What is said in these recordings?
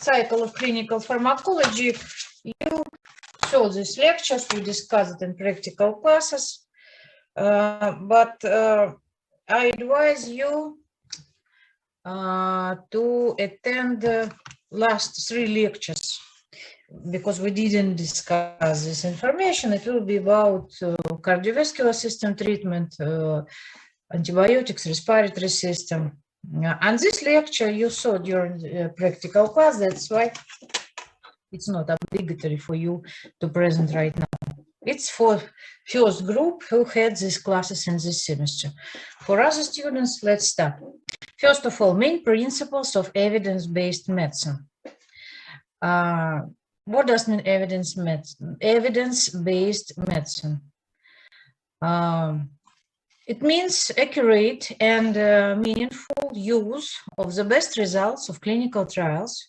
cycle of clinical pharmacology. You saw these lectures, we discussed in practical classes, but I advise you to attend the last 3 lectures, because we didn't discuss this information. It will be about cardiovascular system treatment, antibiotics, respiratory system. And this lecture you saw during the practical class, that's why it's not obligatory for you to present right now. It's for first group who had these classes in this semester. For other students, let's start. First of all, main principles of evidence-based medicine. What does mean evidence-based medicine? It means accurate and meaningful use of the best results of clinical trials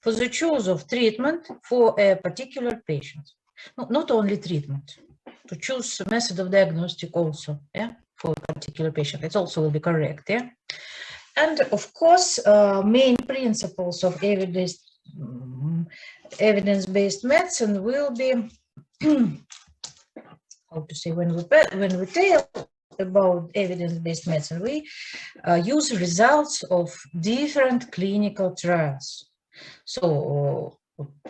for the choice of treatment for a particular patient. No, not only treatment, to choose a method of diagnostic also, yeah, for a particular patient. It also will be correct, yeah. And of course, main principles of evidence-based medicine will be, how to say, when we tell about evidence-based medicine, we use results of different clinical trials. So,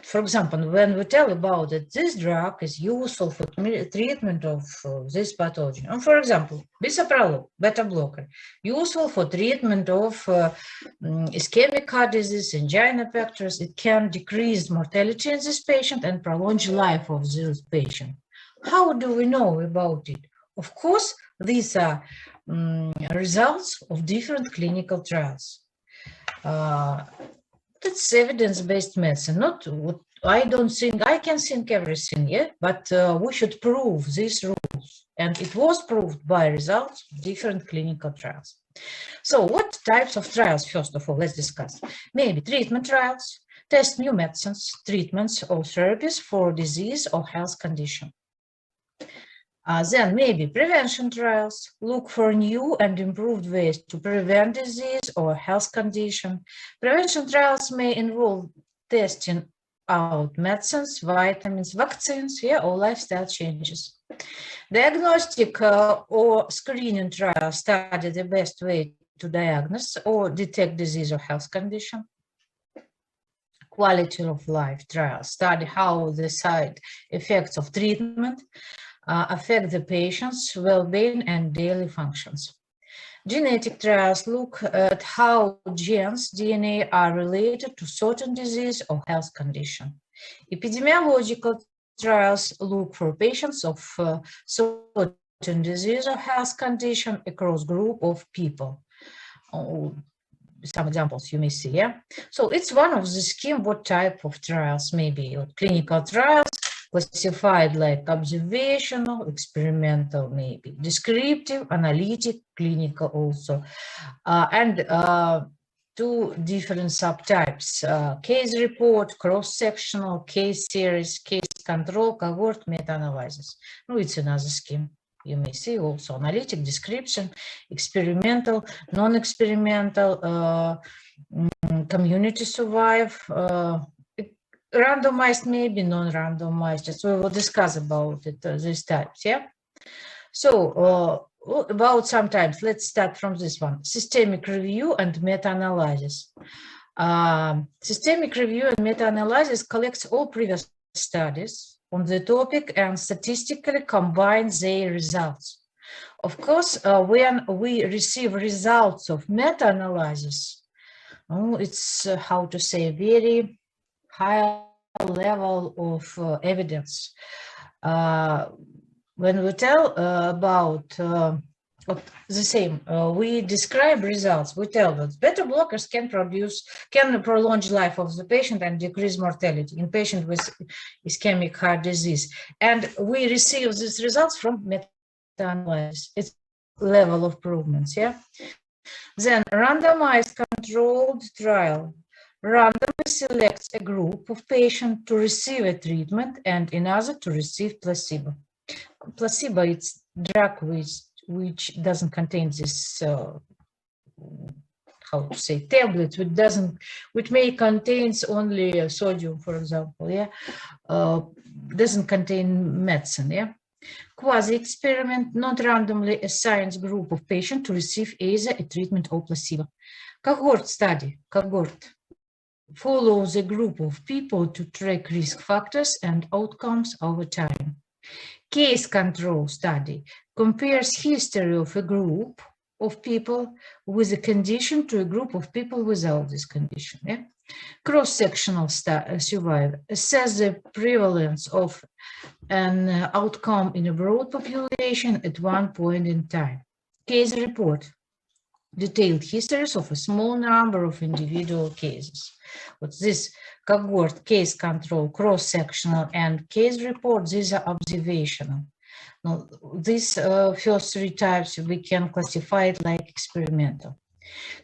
for example, when we tell about that this drug is useful for treatment of this pathogen, and for example, bisoprolol, beta blocker, useful for treatment of ischemic heart disease, angina pectoris, it can decrease mortality in this patient and prolong life of this patient. How do we know about it? Of course, these are results of different clinical trials. That's evidence-based medicine. Not what I don't think I can think everything, yeah, but we should prove these rules, and it was proved by results of different clinical trials. So, what types of trials? First of all, let's discuss. Maybe treatment trials, test new medicines, treatments, or therapies for disease or health condition. Then maybe prevention trials, look for new and improved ways to prevent disease or health condition. Prevention trials may involve testing out medicines, vitamins, vaccines, yeah, or lifestyle changes. Diagnostic or screening trials study the best way to diagnose or detect disease or health condition. Quality of life trials study how the side effects of treatment affect the patient's well-being and daily functions. Genetic trials look at how genes, DNA, are related to certain disease or health condition. Epidemiological trials look for patients of certain disease or health condition across group of people. Some examples you may see, yeah? So it's one of the scheme what type of trials, maybe clinical trials, classified like observational, experimental, maybe descriptive, analytic, clinical also, and 2 different subtypes: case report, cross-sectional, case series, case control, cohort, meta-analysis. No, it's another scheme. You may see also analytic, description, experimental, non-experimental, community survive, randomized, maybe non-randomized. So we will discuss about it, these types, yeah? So about sometimes, let's start from this one. Systemic review and meta-analysis. Systemic review and meta-analysis collects all previous studies on the topic and statistically combines their results. Of course, when we receive results of meta-analysis, it's how to say, very high level of evidence. When we tell about the same, we describe results. We tell that beta blockers can prolong life of the patient and decrease mortality in patient with ischemic heart disease. And we receive these results from meta-analysis. It's level of improvements, yeah. Then randomized controlled trial randomly selects a group of patients to receive a treatment and another to receive placebo. Placebo, it's drug which doesn't contain this, how to say, tablet which may contains only sodium, for example, yeah, doesn't contain medicine, yeah. Quasi-experiment, not randomly assigned group of patients to receive either a treatment or placebo. Cohort study, cohort, follows a group of people to track risk factors and outcomes over time. Case control study compares history of a group of people with a condition to a group of people without this condition. Yeah? Cross-sectional survivor assess the prevalence of an outcome in a broad population at one point in time. Case report, detailed histories of a small number of individual cases. What's this? Cohort, case control, cross-sectional, and case report, these are observational. Now, these first three types, we can classify it like experimental.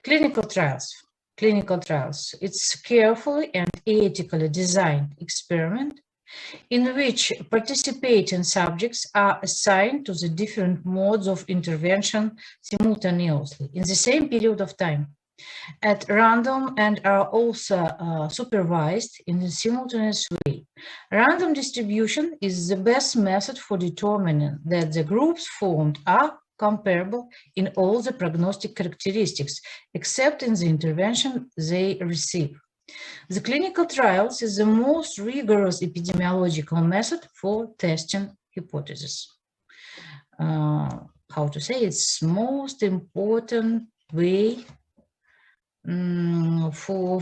Clinical trials. Clinical trials. It's carefully and ethically designed experiment in which participating subjects are assigned to the different modes of intervention simultaneously in the same period of time at random and are also supervised in a simultaneous way. Random distribution is the best method for determining that the groups formed are comparable in all the prognostic characteristics, except in the intervention they receive. The clinical trials is the most rigorous epidemiological method for testing hypotheses. How to say, it's most important way for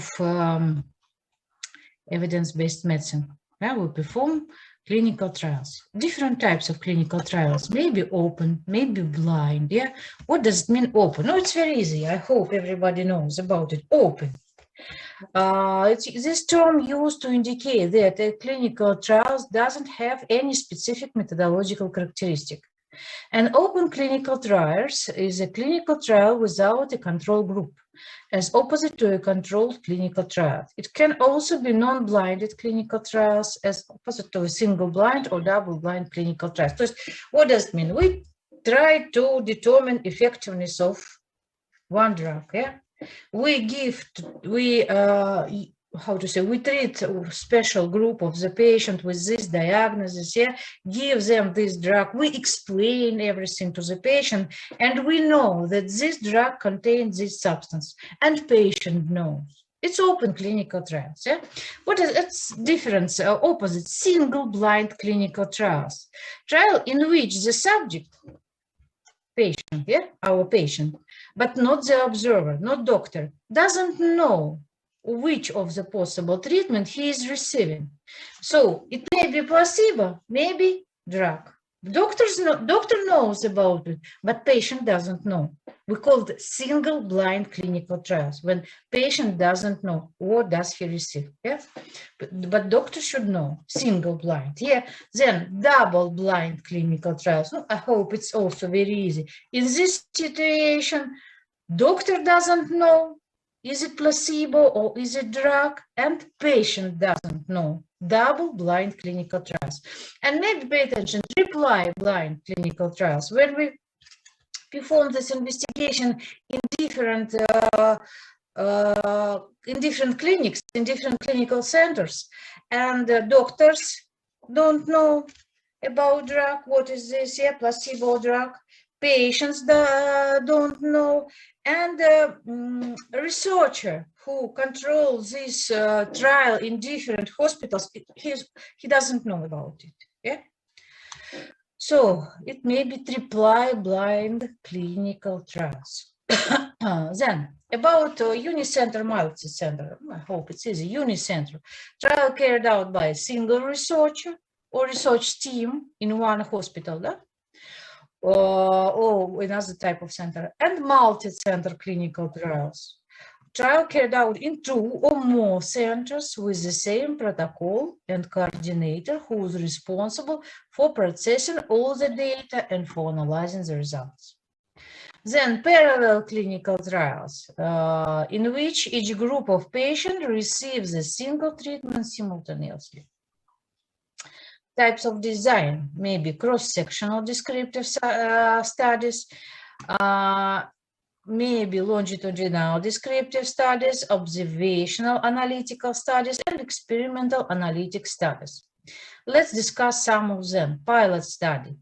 evidence-based medicine. Yeah, we perform clinical trials, different types of clinical trials, maybe open, maybe blind. Yeah, what does it mean open? No, it's very easy. I hope everybody knows about it. Open. It's this term used to indicate that a clinical trial doesn't have any specific methodological characteristic. An open clinical trials is a clinical trial without a control group, as opposite to a controlled clinical trial. It can also be non-blinded clinical trials, as opposite to a single-blind or double-blind clinical trials. So what does it mean? We try to determine effectiveness of one drug, yeah? We treat a special group of the patient with this diagnosis, yeah, give them this drug, we explain everything to the patient, and we know that this drug contains this substance, and patient knows. It's open clinical trials, yeah? What is its difference, opposite, single blind clinical trials? Trial in which the subject, patient, yeah, our patient, but not the observer, not doctor, doesn't know which of the possible treatment he is receiving. So it may be placebo, maybe drug. Doctor knows about it, but patient doesn't know. We call it single blind clinical trials, when patient doesn't know what does he receive. Yeah? But doctor should know, single blind. Yeah. Then double blind clinical trials. I hope it's also very easy. In this situation, doctor doesn't know, is it placebo or is it drug, and patient doesn't know. Double blind clinical trials. And maybe pay attention, triple blind clinical trials, where we perform this investigation in different clinics, in different clinical centers, and doctors don't know about drug, what is this, yeah, placebo drug, patients don't know, and researcher who controls this trial in different hospitals, he doesn't know about it, yeah. So it may be triple blind clinical trials. Then about unicenter, multicenter, I hope it's easy, unicenter. Trial carried out by a single researcher or research team in one hospital, or another type of center, and multi-center clinical trials. Trial carried out in 2 or more centers with the same protocol and coordinator who is responsible for processing all the data and for analyzing the results. Then parallel clinical trials, in which each group of patients receives a single treatment simultaneously. Types of design, maybe cross-sectional descriptive studies, maybe longitudinal descriptive studies, observational analytical studies, and experimental analytic studies. Let's discuss some of them. Pilot study.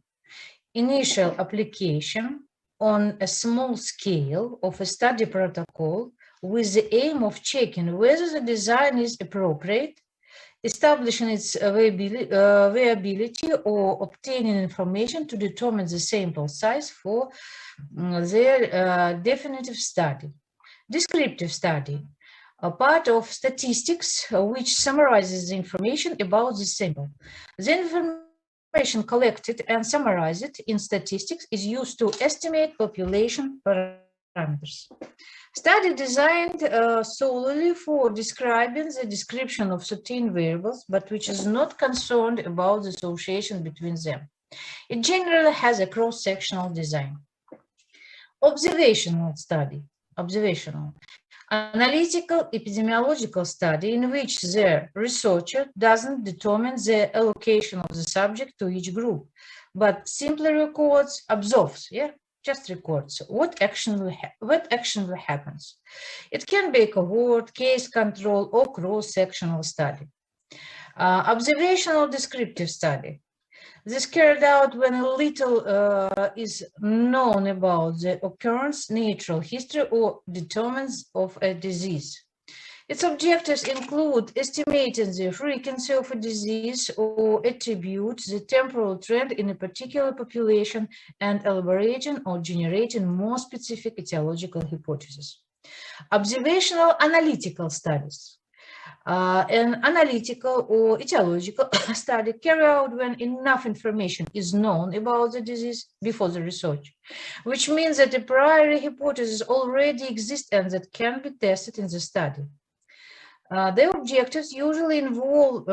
Initial application on a small scale of a study protocol with the aim of checking whether the design is appropriate, establishing its viability, or obtaining information to determine the sample size for their definitive study. Descriptive study, a part of statistics which summarizes the information about the sample. The information collected and summarized in statistics is used to estimate population parameters. Study designed solely for describing the description of certain variables, but which is not concerned about the association between them. It generally has a cross-sectional design. Observational study. Observational. Analytical epidemiological study in which the researcher doesn't determine the allocation of the subject to each group, but simply records, observes, just records what actually happens. It can be a cohort, case control, or cross-sectional study. Observational descriptive study. This carried out when a little is known about the occurrence, natural history, or determinants of a disease. Its objectives include estimating the frequency of a disease or attribute the temporal trend in a particular population and elaborating or generating more specific etiological hypotheses. Observational analytical studies. An analytical or etiological study carried out when enough information is known about the disease before the research, which means that a priori hypothesis already exists and that can be tested in the study. Their objectives usually involve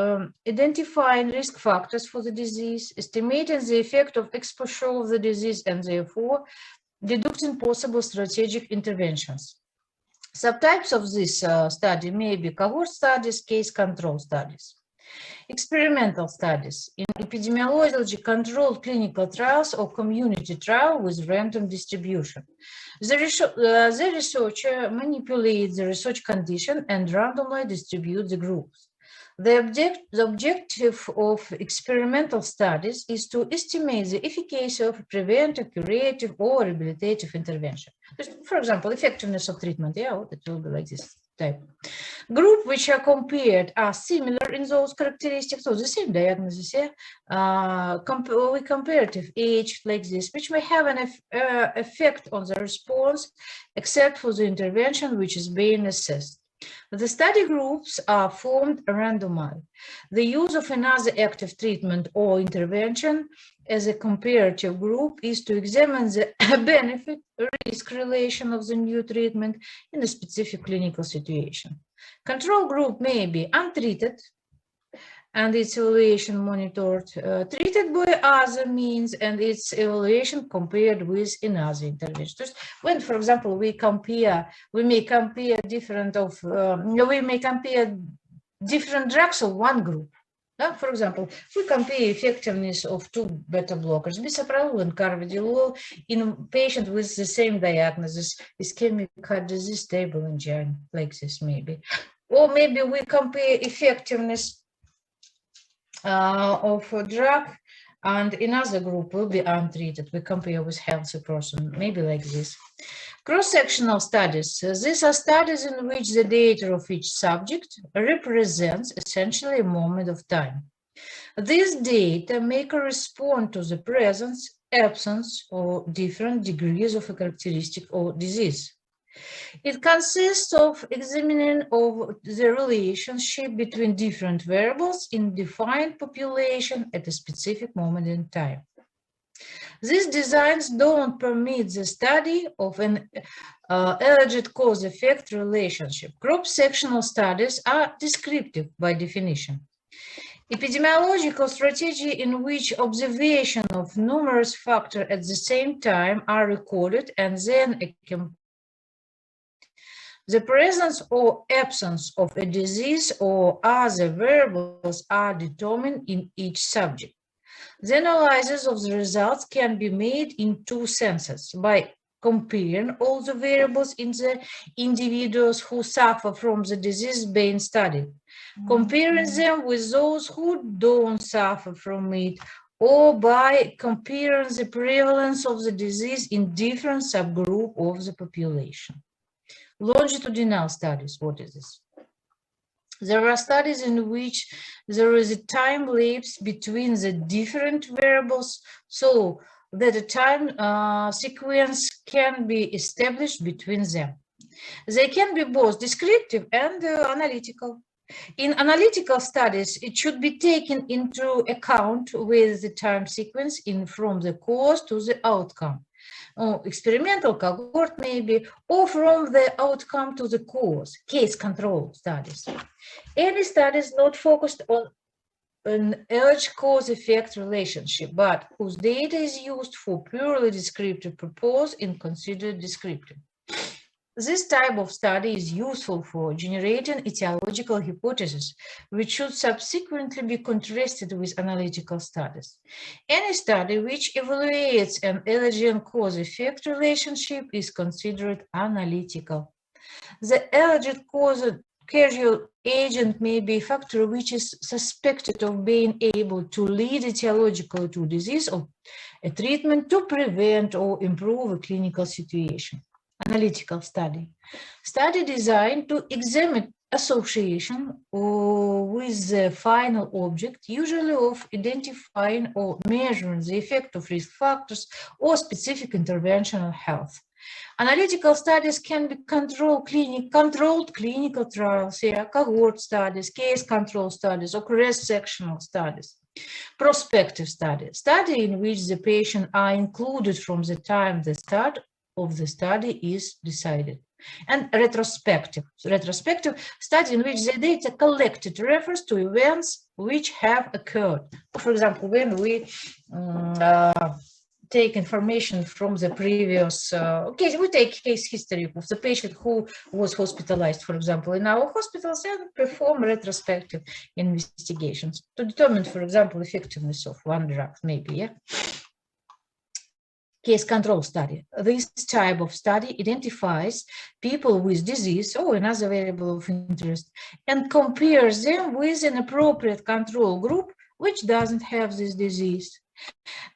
identifying risk factors for the disease, estimating the effect of exposure of the disease, and therefore deducting possible strategic interventions. Subtypes of this study may be cohort studies, case control studies. Experimental studies in epidemiology, controlled clinical trials, or community trial with random distribution. The researcher manipulates the research condition and randomly distributes the groups. The objective of experimental studies is to estimate the efficacy of preventive, curative, or rehabilitative intervention. For example, effectiveness of treatment, it will be like this type. Groups which are compared are similar in those characteristics, so the same diagnosis, with comparative age, like this, which may have an effect on the response, except for the intervention which is being assessed. The study groups are formed randomly. The use of another active treatment or intervention as a comparative group is to examine the benefit-risk relation of the new treatment in a specific clinical situation. Control group may be untreated and its evaluation monitored, treated by other means and its evaluation compared with another intervention. When, for example, we may compare different drugs of one group. For example, we compare effectiveness of two beta blockers, bisoprolol and carvedilol, in a patient with the same diagnosis, ischemic heart disease, stable angina, like this maybe. Or maybe we compare effectiveness of a drug, and another group will be untreated. We compare with healthy person, maybe like this. Cross-sectional studies. These are studies in which the data of each subject represents essentially a moment of time. These data may correspond to the presence, absence, or different degrees of a characteristic or disease. It consists of examining of the relationship between different variables in defined population at a specific moment in time. These designs don't permit the study of an alleged cause-effect relationship. Cross-sectional studies are descriptive by definition. Epidemiological strategy in which observation of numerous factors at the same time are recorded and then the presence or absence of a disease or other variables are determined in each subject. The analysis of the results can be made in two senses: by comparing all the variables in the individuals who suffer from the disease being studied, comparing them with those who don't suffer from it, or by comparing the prevalence of the disease in different subgroups of the population. Longitudinal studies, what is this? There are studies in which there is a time lapse between the different variables, so that a time sequence can be established between them. They can be both descriptive and analytical. In analytical studies, it should be taken into account with the time sequence from the cause to the outcome. Experimental cohort maybe, or from the outcome to the cause, case control studies. Any studies not focused on an urge cause-effect relationship, but whose data is used for purely descriptive purpose and considered descriptive. This type of study is useful for generating etiological hypotheses, which should subsequently be contrasted with analytical studies. Any study which evaluates an allergen cause-effect relationship is considered analytical. The allergen causal agent may be a factor which is suspected of being able to lead etiologically to disease or a treatment to prevent or improve a clinical situation. Analytical study designed to examine association with the final object, usually of identifying or measuring the effect of risk factors or specific interventional health. Analytical studies can be controlled clinical trials, cohort studies, case control studies, or cross-sectional studies. Prospective study in which the patient are included from the time the start of the study is decided. And retrospective study in which the data collected refers to events which have occurred. For example, when we take information from the previous case, we take case history of the patient who was hospitalized, for example, in our hospitals, and perform retrospective investigations to determine, for example, effectiveness of one drug, maybe, yeah. Case control study. This type of study identifies people with disease or another variable of interest and compares them with an appropriate control group which doesn't have this disease.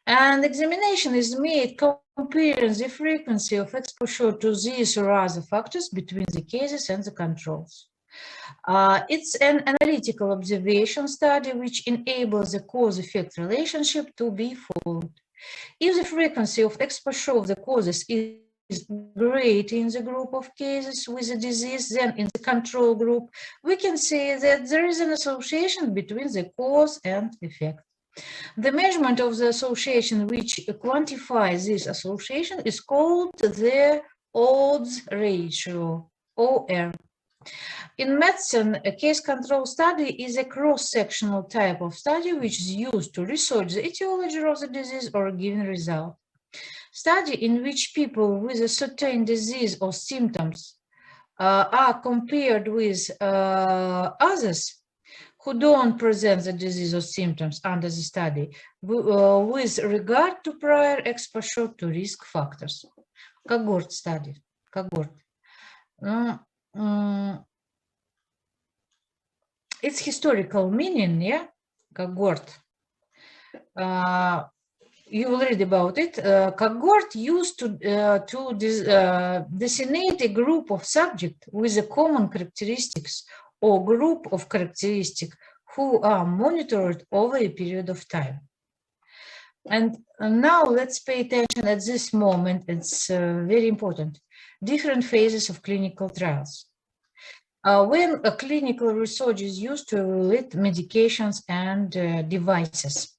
And examination is made comparing the frequency of exposure to these or other factors between the cases and the controls. It's an analytical observation study which enables the cause-effect relationship to be followed. If the frequency of exposure of the causes is great in the group of cases with the disease than in the control group, we can say that there is an association between the cause and effect. The measurement of the association which quantifies this association is called the odds ratio, OR. In medicine, a case control study is a cross-sectional type of study which is used to research the etiology of the disease or a given result. Study in which people with a certain disease or symptoms are compared with others who don't present the disease or symptoms under the study with regard to prior exposure to risk factors. Cohort study. Its historical meaning, yeah, cohort. You will read about it. Cohort used to designate a group of subjects with a common characteristics or group of characteristics who are monitored over a period of time. And now let's pay attention at this moment. It's very important. Different phases of clinical trials. When a clinical research is used to evaluate medications and devices.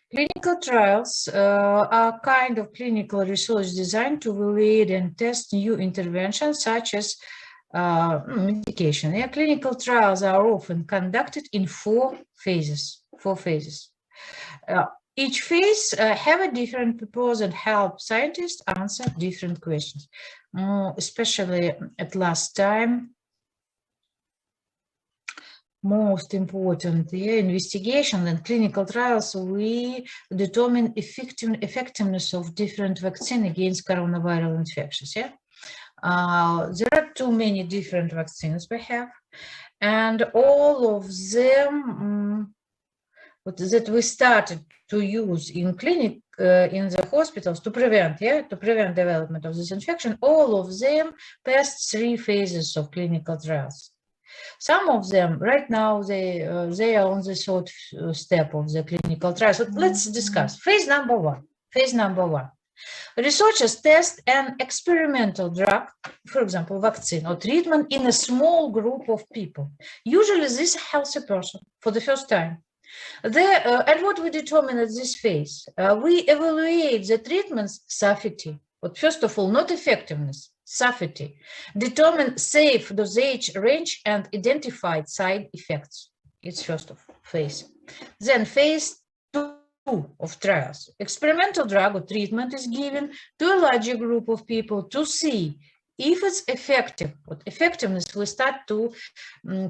Clinical trials are kind of clinical research designed to evaluate and test new interventions such as medication. Yeah, clinical trials are often conducted in four phases. Each phase have a different purpose and help scientists answer different questions. Especially at last time, most important investigation and clinical trials, we determine effectiveness of different vaccine against coronavirus infections. There are too many different vaccines we have, and all of them that we started to use in clinic, in the hospitals to prevent development of this infection. All of them passed 3 phases of clinical trials. Some of them right now they are on the third step of the clinical trial. So let's discuss phase number one. Phase number one. Researchers test an experimental drug, for example, vaccine or treatment, in a small group of people. Usually this is a healthy person for the first time. And what we determine at this phase, we evaluate the treatment's safety. But first of all, not effectiveness, safety. Determine safe dosage range and identified side effects. It's first of phase. Then phase 2 of trials. Experimental drug or treatment is given to a larger group of people to see if it's effective. What effectiveness we start to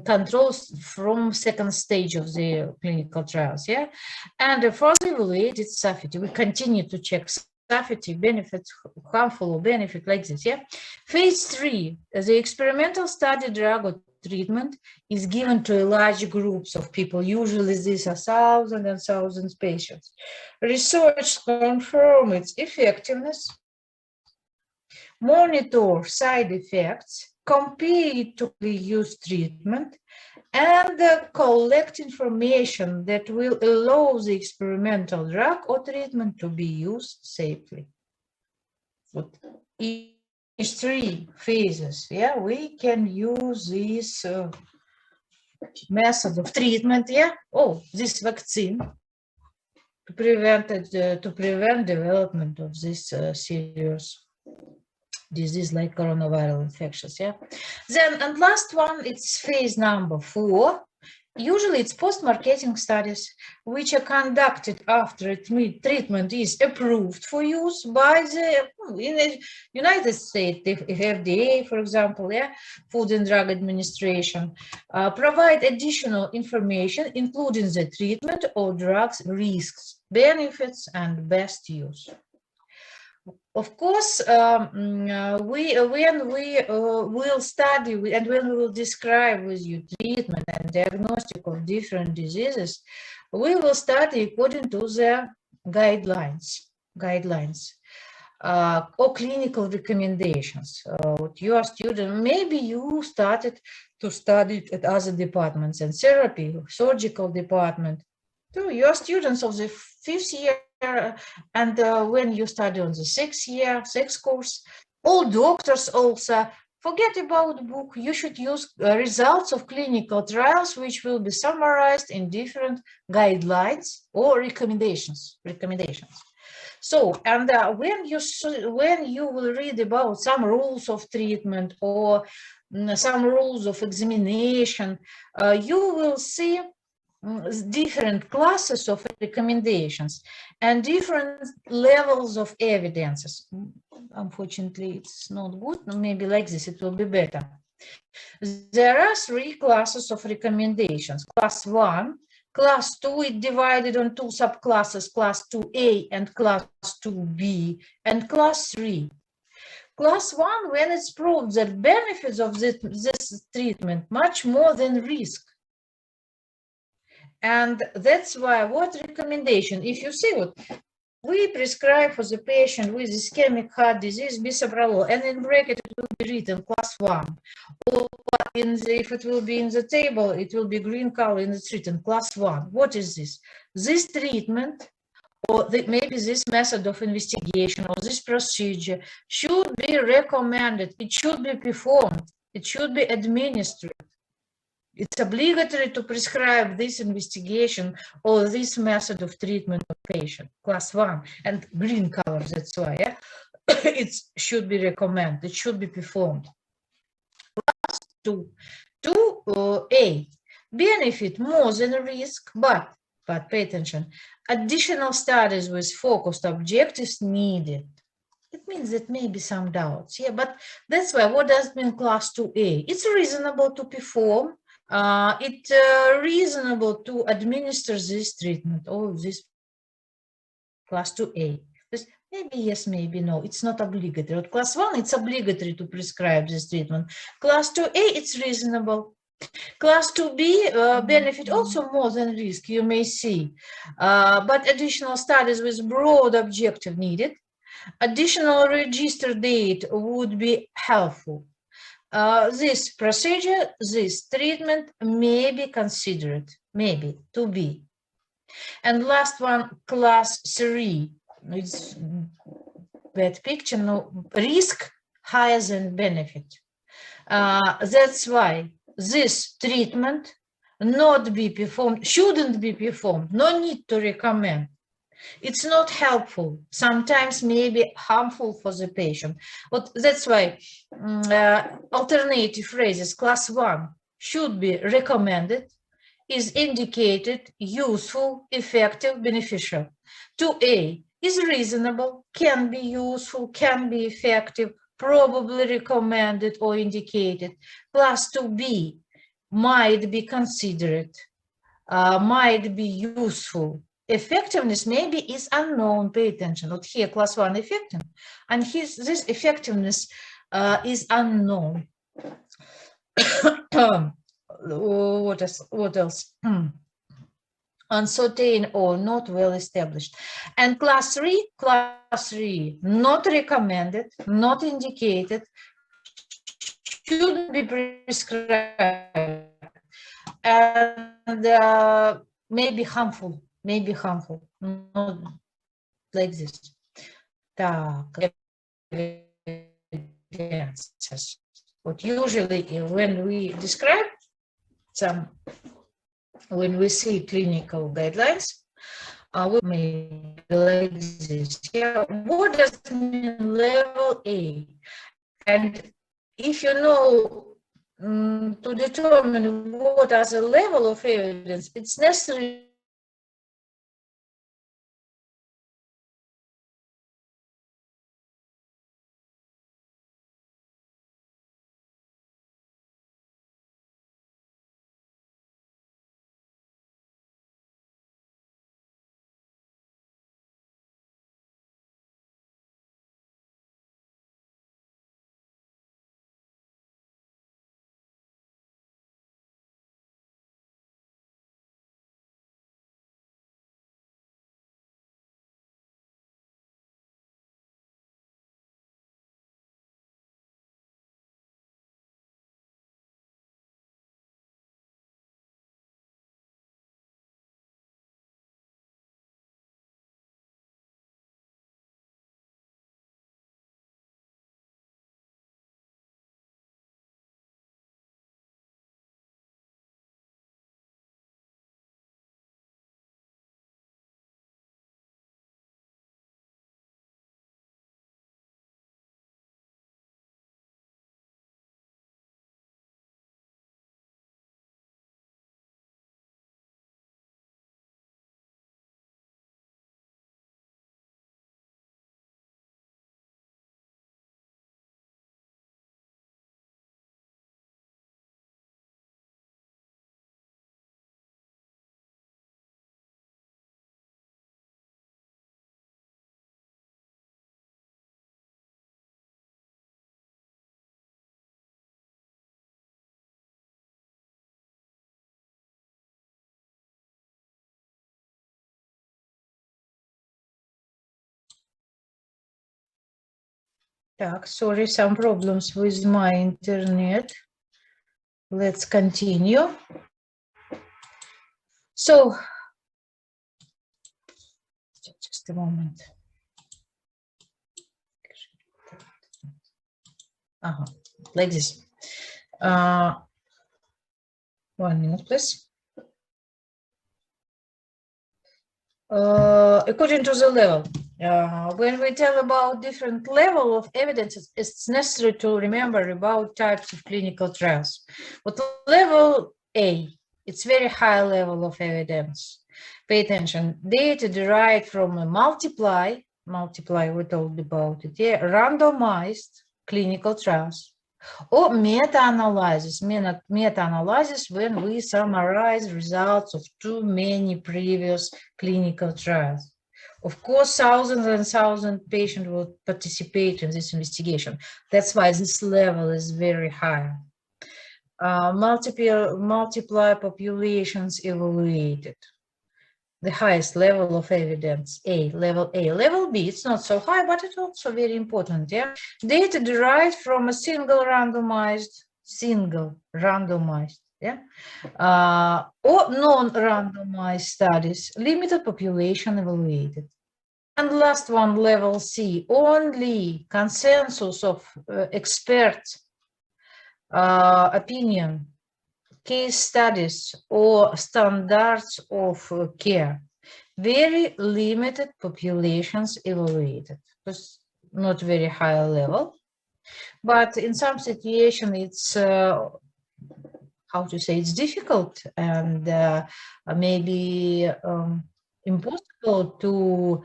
control from second stage of the clinical trials, and further evaluate its safety. We continue to check safety, benefits, harmful or benefit, like this, Phase 3, the experimental study drug or treatment is given to large groups of people. Usually these are thousands and thousands of patients. Research confirms its effectiveness, monitor side effects, compare to the used treatment, and collect information that will allow the experimental drug or treatment to be used safely. Each 3 phases, we can use this method of treatment, this vaccine to prevent development of this serious disease like coronavirus infections, Then, and last one, it's phase number 4. Usually it's post-marketing studies, which are conducted after treatment is approved for use by in the United States, the FDA, for example, Food and Drug Administration, provide additional information, including the treatment or drugs, risks, benefits, and best use. Of course, when we will study and when we will describe with you treatment and diagnostic of different diseases, we will study according to the guidelines or clinical recommendations. Your student, maybe you started to study at other departments and therapy, surgical department. So your students of the 5th year, and when you study on the 6th course, all doctors also forget about the book. You should use results of clinical trials, which will be summarized in different guidelines or recommendations. So, and when you will read about some rules of treatment or some rules of examination, you will see different classes of recommendations and different levels of evidences. Unfortunately, it's not good. Maybe like this, it will be better. There are 3 classes of recommendations. Class 1, class 2, it divided on 2 subclasses, class 2A and class 2B, and class 3. Class 1, when it's proved that benefits of this treatment much more than risk. And that's why what recommendation, if you see what we prescribe for the patient with ischemic heart disease, bisoprolol, and in bracket it will be written class 1, or if it will be in the table, it will be green color and it's written class 1. What is this? This treatment, or maybe this method of investigation or this procedure should be recommended, it should be performed, it should be administered. It's obligatory to prescribe this investigation or this method of treatment of patient, class 1, and green color, that's why, it should be recommended, it should be performed. Class 2A, benefit more than risk, but pay attention, additional studies with focused objectives needed. It means that maybe some doubts, but that's why, what does it mean class 2A? It's reasonable to perform, It's reasonable to administer this treatment or this class 2A. Maybe yes, maybe no. It's not obligatory. At class 1, it's obligatory to prescribe this treatment. Class 2A, it's reasonable. Class 2B benefit also more than risk, you may see. But additional studies with broad objective needed. Additional register date would be helpful. This procedure, this treatment may be considered, maybe, to be. And last one, class 3. It's bad picture, no, risk higher than benefit. That's why this treatment not be performed, shouldn't be performed, no need to recommend. It's not helpful, sometimes maybe harmful for the patient. But that's why alternative phrases, class 1 should be recommended, is indicated, useful, effective, beneficial. 2A is reasonable, can be useful, can be effective, probably recommended or indicated. Class 2B might be considered, might be useful. Effectiveness maybe is unknown, pay attention. Not here, class 1 effective, and this effectiveness is unknown. What else? Uncertain or not well established. And class 3, not recommended, not indicated, shouldn't be prescribed, and maybe harmful, not like this. What usually when we describe some, when we see clinical guidelines, we may like this. Yeah, what does it mean level A? And if you know to determine what is the level of evidence, it's necessary sorry, some problems with my internet. Let's continue. So, just a moment. Like this. 1 minute, please. According to the level, when we tell about different level of evidence, it's necessary to remember about types of clinical trials. But level A, it's very high level of evidence. Pay attention, data derived from a multiply, we told about it, yeah, randomized clinical trials Or meta-analysis. Meta-analysis when we summarize results of too many previous clinical trials. Of course, thousands and thousands of patients will participate in this investigation. That's why this level is very high. Multiply populations evaluated. The highest level of evidence, level A. Level B, it's not so high, but it's also very important. Yeah, data derived from a single randomized, yeah, or non-randomized studies, limited population evaluated. And last one, level C, only consensus of experts' opinion, case studies or standards of care. Very limited populations evaluated. It's not very high level, but in some situation it's how to say, it's difficult and maybe impossible to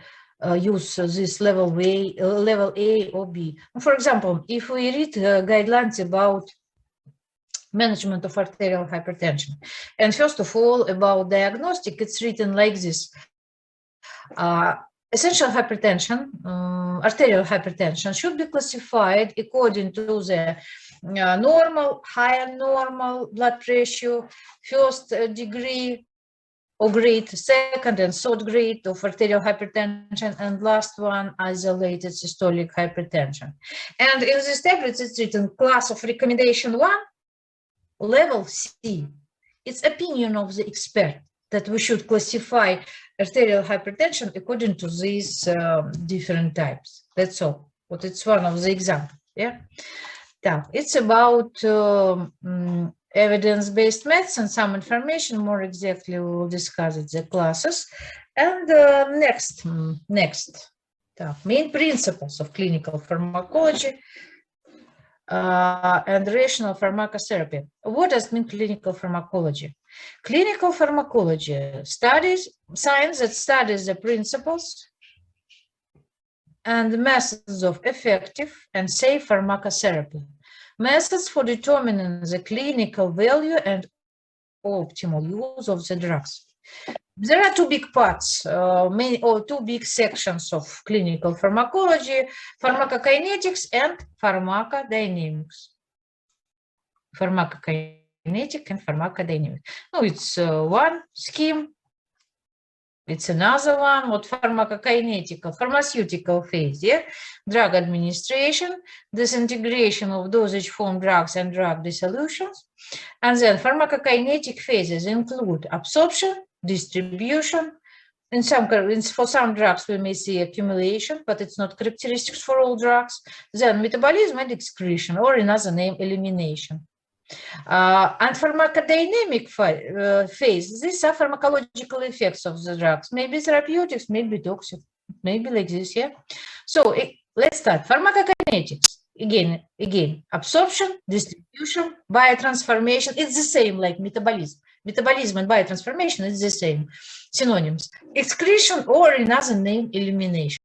use this level A or B. For example, if we read guidelines about management of arterial hypertension, and first of all about diagnostic, it's written like this: essential hypertension, arterial hypertension should be classified according to the normal, higher normal blood pressure, first degree or grade, second and third grade of arterial hypertension, and last one, isolated systolic hypertension. And in this tablets, it's written class of recommendation 1, level C. It's opinion of the expert that we should classify arterial hypertension according to these different types. That's all. But it's one of the examples. Yeah. It's about evidence-based medicine, some information, more exactly we will discuss it, the classes. And next, main principles of clinical pharmacology and rational pharmacotherapy. What does mean clinical pharmacology? Clinical pharmacology studies science that studies the principles and the methods of effective and safe pharmacotherapy. Methods for determining the clinical value and optimal use of the drugs. There are two big parts, two big sections of clinical pharmacology: pharmacokinetics and pharmacodynamics. Pharmacokinetic and pharmacodynamic. No, it's one scheme. It's another one. What pharmacokinetical, pharmaceutical phase, yeah? Drug administration, disintegration of dosage form drugs and drug dissolutions. And then pharmacokinetic phases include absorption, distribution. For some drugs, we may see accumulation, but it's not characteristics for all drugs. Then metabolism and excretion, or another name, elimination. And pharmacodynamic phase, these are pharmacological effects of the drugs, maybe therapeutics, maybe toxic, maybe like this, yeah? So let's start. Pharmacokinetics, again, absorption, distribution, biotransformation, it's the same like metabolism. Metabolism and biotransformation is the same, synonyms. Excretion, or another name, elimination.